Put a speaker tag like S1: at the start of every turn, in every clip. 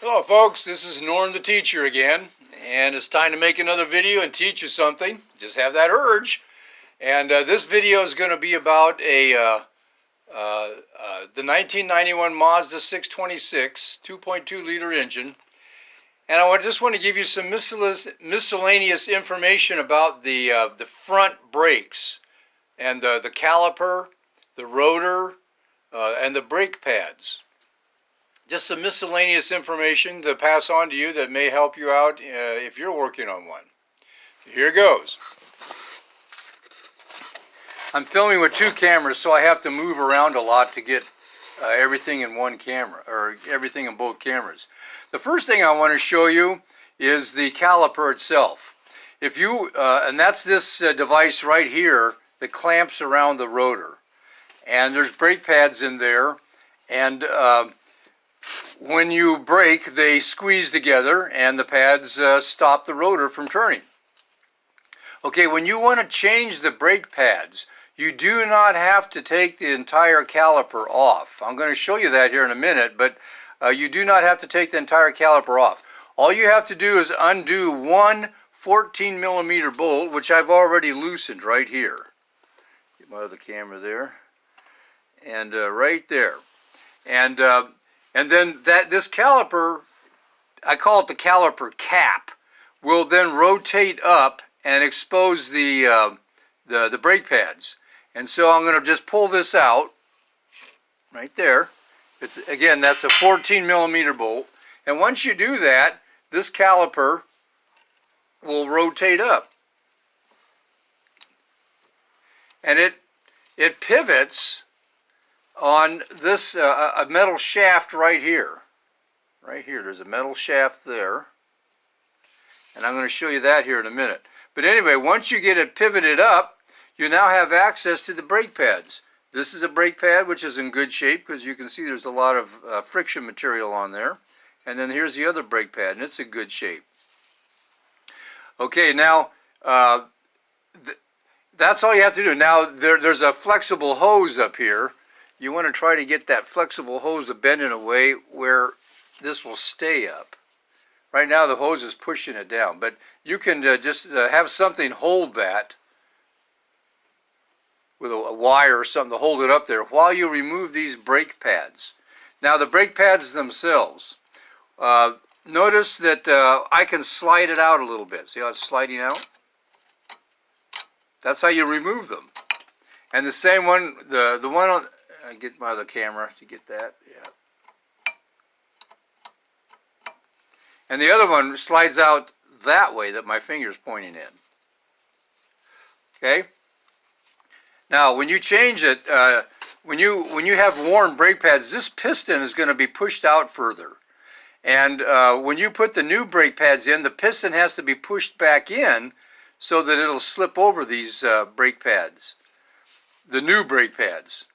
S1: Hello folks, this is Norm the teacher again, and it's time to make another video and teach you something. Just have that urge. And this video is going to be about the 1991 Mazda 626 2.2 liter engine. And I just want to give you some miscellaneous information about the front brakes and the caliper, the rotor, and the brake pads. Just some miscellaneous information to pass on to you that may help you out if you're working on one. Here goes. I'm filming with two cameras, so I have to move around a lot to get everything in one camera, or everything in both cameras. The first thing I want to show you is the caliper itself. If you, and that's this device right here that clamps around the rotor. And there's brake pads in there, and when you brake, they squeeze together and the pads stop the rotor from turning. Okay, when you want to change the brake pads, you do not have to take the entire caliper off. I'm going to show you that here in a minute, but you do not have to take the entire caliper off. All you have to do is undo one 14 millimeter bolt, which I've already loosened right here. Get my other camera there. And right there. And then this caliper, I call it the caliper cap, will then rotate up and expose the brake pads. And so I'm going to just pull this out right there. Again, that's a 14 millimeter bolt. And once you do that, this caliper will rotate up. And it pivots on this a metal shaft right here. Right here, there's a metal shaft there. And I'm going to show you that here in a minute. But anyway, once you get it pivoted up, you now have access to the brake pads. This is a brake pad which is in good shape because you can see there's a lot of friction material on there. And then here's the other brake pad, and it's in good shape. Okay, now that's all you have to do. Now there's a flexible hose up here. You want to try to get that flexible hose to bend in a way where this will stay up. Right now the hose is pushing it down, but you can just have something hold that with a wire or something to hold it up there while you remove these brake pads. Now the brake pads themselves, notice that I can slide it out a little bit. See how it's sliding out? That's how you remove them. And the same one, the one on, I get my other camera to get that, yeah. And the other one slides out that way that my finger's pointing in. Okay? Now, when you change it, when you have worn brake pads, this piston is going to be pushed out further. And when you put the new brake pads in, the piston has to be pushed back in so that it'll slip over these brake pads, the new brake pads.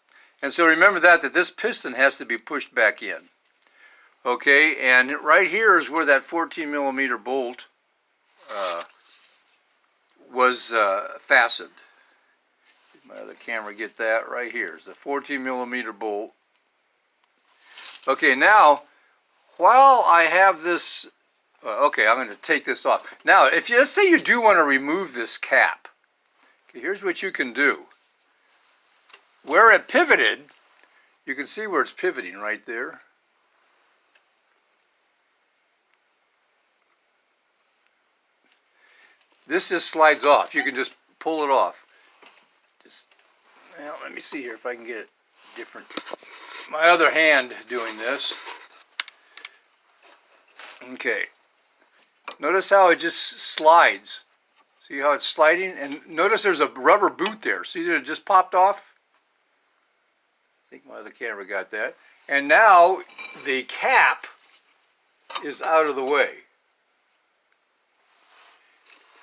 S1: And so remember that this piston has to be pushed back in. Okay, and right here is where that 14 millimeter bolt was fastened. My other camera get that right here. It's the 14 millimeter bolt. Okay, now while I have this, okay, I'm going to take this off. Now, if let's say you do want to remove this cap, okay, here's what you can do. Where it pivoted, you can see where it's pivoting right there. This just slides off. You can just pull it off. Well, let me see here if I can get it different. My other hand doing this. Okay. Notice how it just slides. See how it's sliding? And notice there's a rubber boot there. See that it just popped off? I think my other camera got that. And now the cap is out of the way.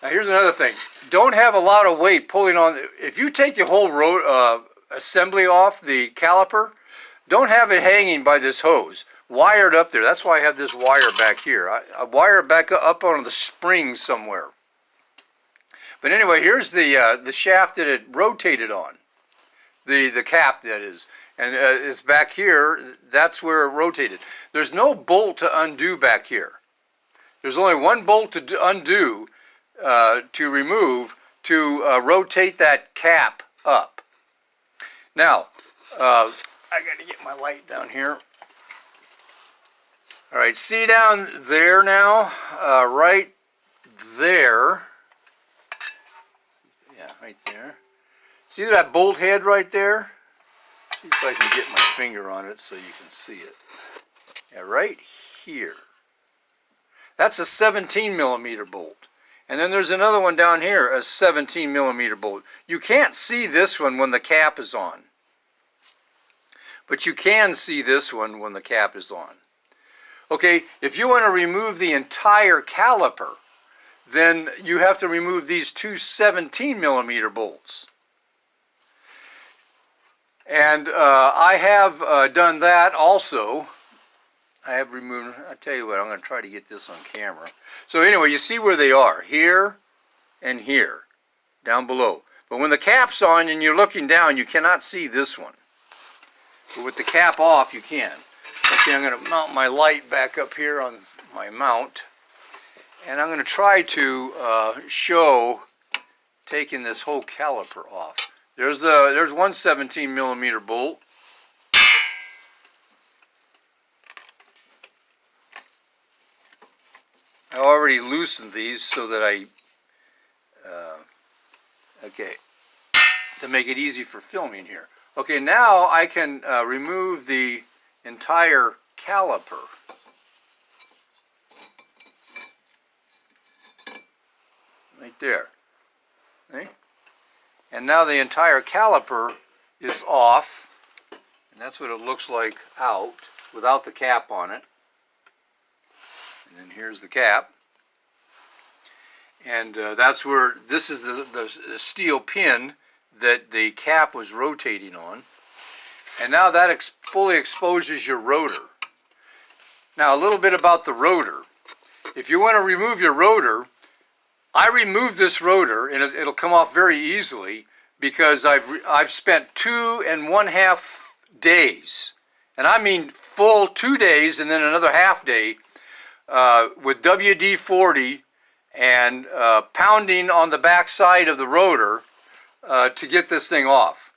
S1: Now here's another thing. Don't have a lot of weight pulling on. If you take the whole assembly off the caliper, don't have it hanging by this hose. Wire it up there. That's why I have this wire back here. I wire it back up on the spring somewhere. But anyway, here's the shaft that it rotated on. The cap, that is. and it's back here. That's where it rotated. There's no bolt to undo back here. There's only one bolt to undo, to remove, to rotate that cap up. Now, I got to get my light down here. All right, see down there now, right there. Yeah, right there. See that bolt head right there? See if I can get my finger on it so you can see it. Yeah, right here. That's a 17 millimeter bolt. And then there's another one down here, a 17 millimeter bolt. You can't see this one when the cap is on. But you can see this one when the cap is on. Okay, if you want to remove the entire caliper, then you have to remove these two 17 millimeter bolts. And I have done that also. I have removed, I'll tell you what, I'm going to try to get this on camera. So anyway, you see where they are, here and here, down below. But when the cap's on and you're looking down, you cannot see this one. But with the cap off, you can. Okay, I'm going to mount my light back up here on my mount. And I'm going to try to show taking this whole caliper off. There's one 17 millimeter bolt. I already loosened these so that okay, to make it easy for filming here. Okay, now I can remove the entire caliper. Right there. See? And now the entire caliper is off, and that's what it looks like out without the cap on it. And then here's the cap, and that's where this is the steel pin that the cap was rotating on. And now that fully exposes your rotor. Now a little bit about the rotor. If you want to remove your rotor, I removed this rotor, and it'll come off very easily because I've spent 2.5 days, and I mean full 2 days and then another half day with WD-40 and pounding on the back side of the rotor to get this thing off.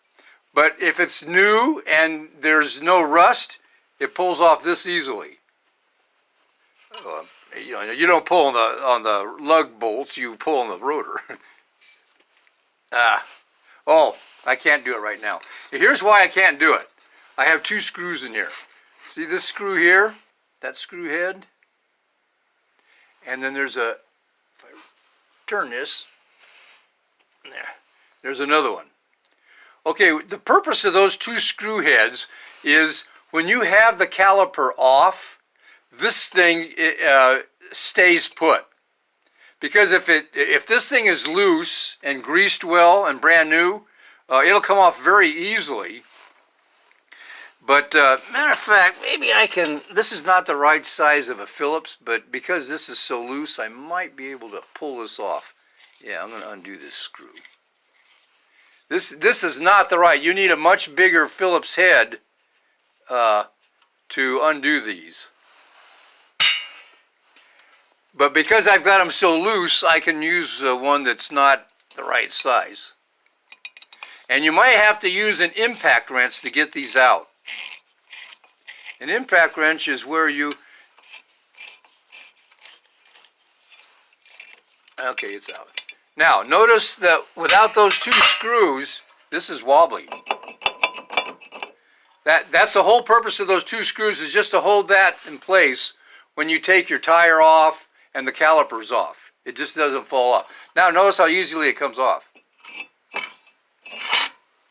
S1: But if it's new and there's no rust, it pulls off this easily. You know, you don't pull on the lug bolts, you pull on the rotor. Oh, I can't do it right now. Here's why I can't do it. I have two screws in here. See this screw here? That screw head? And then there's a, if I turn this, there's another one. Okay, the purpose of those two screw heads is when you have the caliper off, this thing stays put. Because if this thing is loose and greased well and brand new, it'll come off very easily. But matter of fact, maybe I can, this is not the right size of a Phillips, but because this is so loose, I might be able to pull this off. Yeah, I'm going to undo this screw. This is not the right, you need a much bigger Phillips head to undo these. But because I've got them so loose, I can use one that's not the right size. And you might have to use an impact wrench to get these out. An impact wrench is where you... Okay, it's out. Now, notice that without those two screws, this is wobbly. That's the whole purpose of those two screws, is just to hold that in place when you take your tire off and the caliper's off. It just doesn't fall off. Now notice how easily it comes off.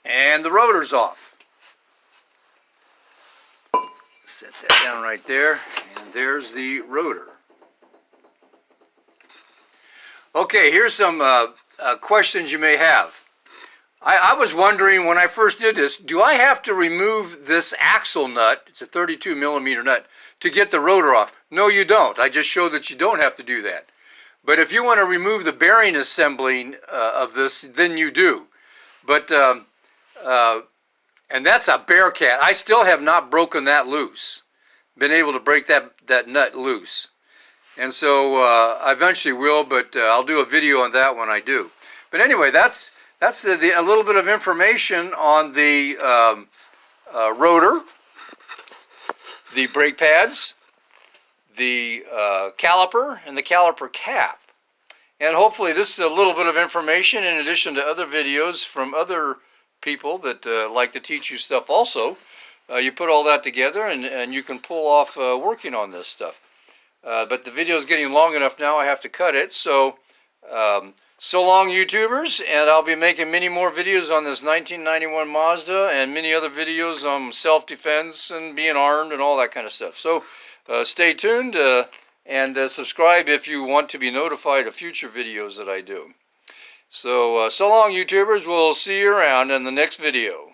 S1: And the rotor's off. Set that down right there, and there's the rotor. Okay, here's some questions you may have. I was wondering when I first did this, do I have to remove this axle nut, it's a 32 millimeter nut, to get the rotor off? No, you don't. I just showed that you don't have to do that. But if you want to remove the bearing assembly of this, then you do. But And that's a Bearcat. I still have not broken that loose. Been able to break that nut loose. And so I eventually will, but I'll do a video on that when I do. But anyway, that's a little bit of information on the rotor, the brake pads, the caliper, and the caliper cap. And hopefully this is a little bit of information in addition to other videos from other people that like to teach you stuff also. You put all that together and you can pull off working on this stuff. But the video is getting long enough now, I have to cut it. So, so long YouTubers, and I'll be making many more videos on this 1991 Mazda and many other videos on self-defense and being armed and all that kind of stuff. So stay tuned and subscribe if you want to be notified of future videos that I do. So, so long YouTubers, we'll see you around in the next video.